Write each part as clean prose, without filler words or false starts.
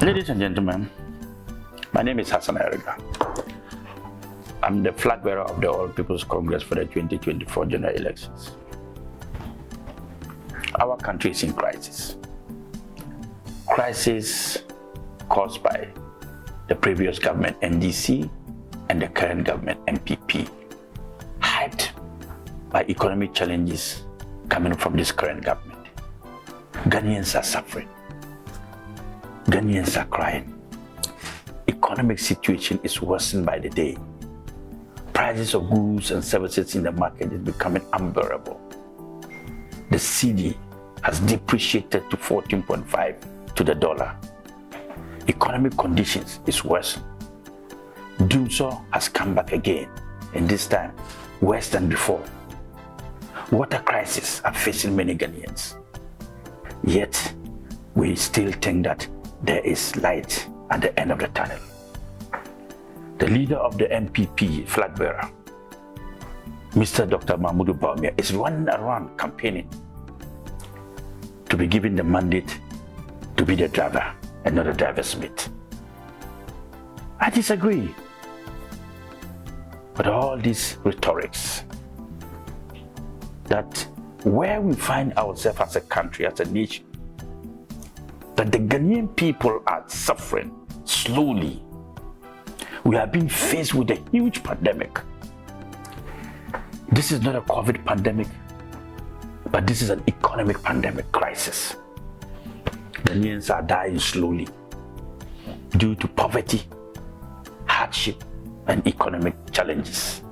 Ladies and gentlemen, my name is Hassan Ayariga. I'm the flag bearer of the All People's Congress for the 2024 general elections. Our country is in crisis. Crisis caused by the previous government, NDC, and the current government, MPP, hyped by economic challenges coming from this current government. Ghanaians are suffering. Ghanaians are crying. Economic situation is worsened by the day. Prices of goods and services in the market is becoming unbearable. The cedi has depreciated to 14.5 to the dollar. Economic conditions is worse. Doomsday has come back again, and this time worse than before. Water crisis are facing many Ghanaians. Yet, we still think that there is light at the end of the tunnel. The leader of the MPP, flag bearer, Mr. Dr. Mahmoud Bawumia, is running around campaigning to be given the mandate to be the driver and not the driver's mate. I disagree with all these rhetorics that where we find ourselves as a country, as a nation, that the Ghanaian people are suffering slowly. We are being faced with a huge pandemic. This is not a COVID pandemic, but this is an economic pandemic crisis. Ghanaians are dying slowly due to poverty, hardship, and economic challenges.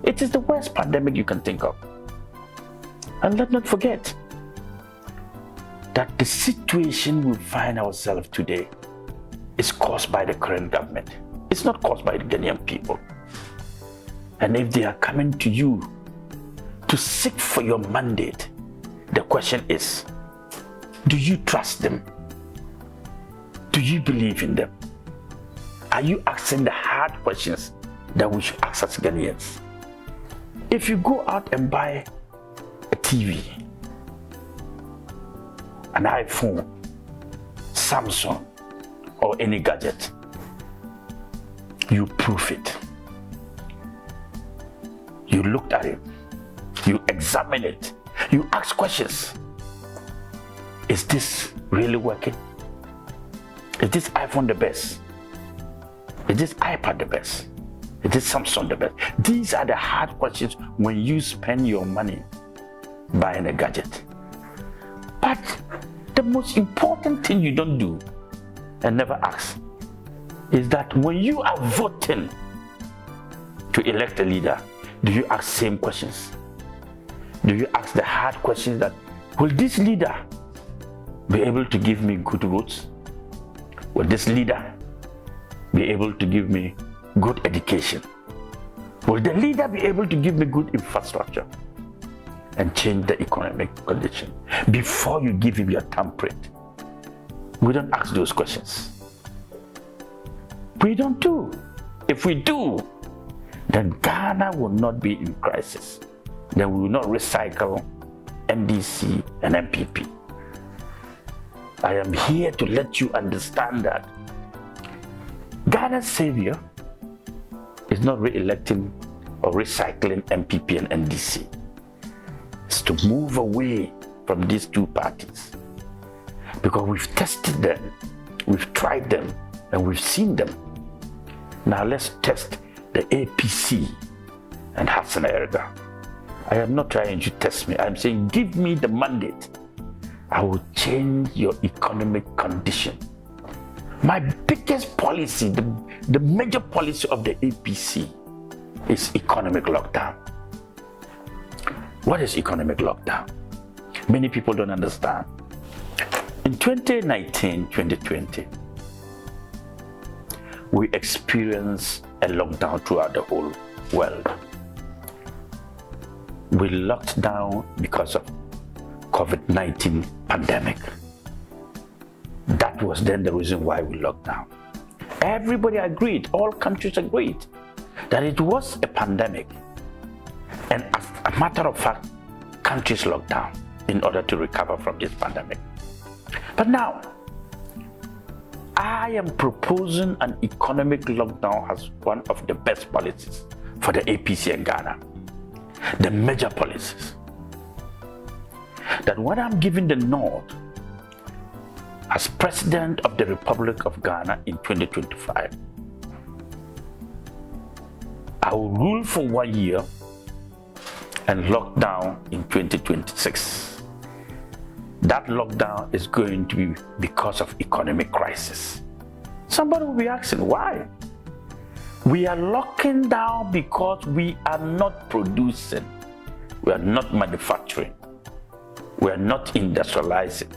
It is the worst pandemic you can think of. And let's not forget that the situation we find ourselves today is caused by the current government. It's not caused by the Ghanaian people. And if they are coming to you to seek for your mandate, the question is, do you trust them? Do you believe in them? Are you asking the hard questions that we should ask as Ghanaians? If you go out and buy a TV, an iPhone, Samsung, or any gadget, you prove it. You looked at it. You examine it. You ask questions. Is this really working? Is this iPhone the best? Is this iPad the best? Is this Samsung the best? These are the hard questions when you spend your money buying a gadget. But the most important thing you don't do and never ask is that when you are voting to elect a leader, do you ask same questions? Do you ask the hard questions that, will this leader be able to give me good votes? Will this leader be able to give me good education? Will the leader be able to give me good infrastructure and change the economic condition? Before you give him your thumbprint, we don't ask those questions. We don't do. If we do, then Ghana will not be in crisis. Then we will not recycle NDC and MPP. I am here to let you understand that Ghana's savior is not re-electing or recycling MPP and NDC. It's to move away from these two parties, because we've tested them, we've tried them, and we've seen them. Now let's test the APC and Hassan Ayariga. I am not trying to test me. I'm saying give me the mandate. I will change your economic condition. My biggest policy, the major policy of the APC is economic lockdown. What is economic lockdown? Many people don't understand. In 2019-2020, we experienced a lockdown throughout the whole world. We locked down because of COVID-19 pandemic. That was then the reason why we locked down. Everybody agreed, all countries agreed, that it was a pandemic. And as a matter of fact, countries locked down in order to recover from this pandemic. But now, I am proposing an economic lockdown as one of the best policies for the APC in Ghana. The major policies. That when I'm giving the nod as President of the Republic of Ghana in 2025, I will rule for 1 year and lock down in 2026. That lockdown is going to be because of economic crisis. Somebody will be asking, why? We are locking down because we are not producing, we are not manufacturing, we are not industrializing.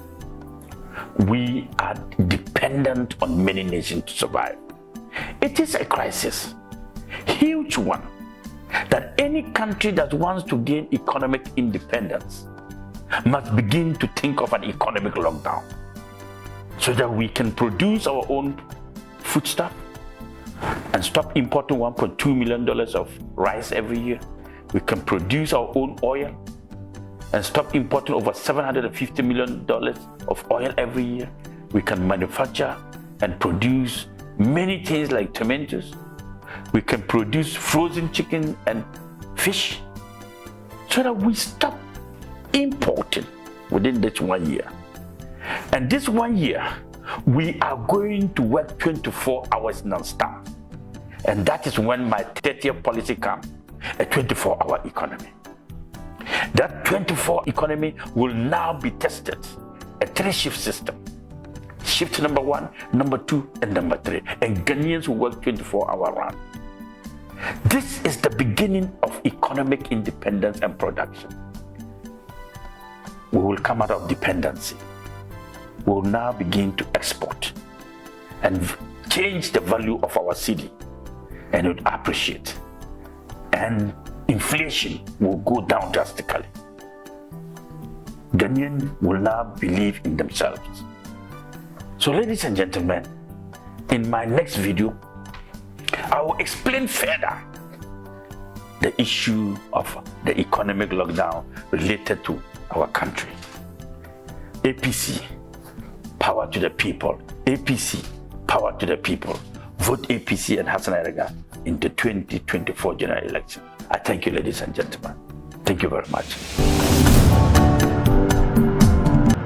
We are dependent on many nations to survive. It is a crisis, huge one, that any country that wants to gain economic independence must begin to think of an economic lockdown so that we can produce our own foodstuff and stop importing $1.2 million of rice every year. We can produce our own oil and stop importing over $750 million of oil every year. We can manufacture and produce many things like tomatoes. We can produce frozen chicken and fish so that we stop importing within this 1 year. And this 1 year, we are going to work 24 hours non-stop. And that is when my 30th policy comes, a 24-hour economy. That 24 economy will now be tested, a 3-shift system. Shift number 1, number 2, and number 3. And Ghanaians will work 24-hour round. This is the beginning of economic independence and production. We will come out of dependency. We will now begin to export and change the value of our cedi, and it will appreciate. And inflation will go down drastically. Ghanaians will now believe in themselves. So, ladies and gentlemen, in my next video, I will explain further the issue of the economic lockdown related to our country. APC, power to the people. APC, power to the people. Vote APC and Hassan Ayariga in the 2024 general election. I thank you, ladies and gentlemen. Thank you very much.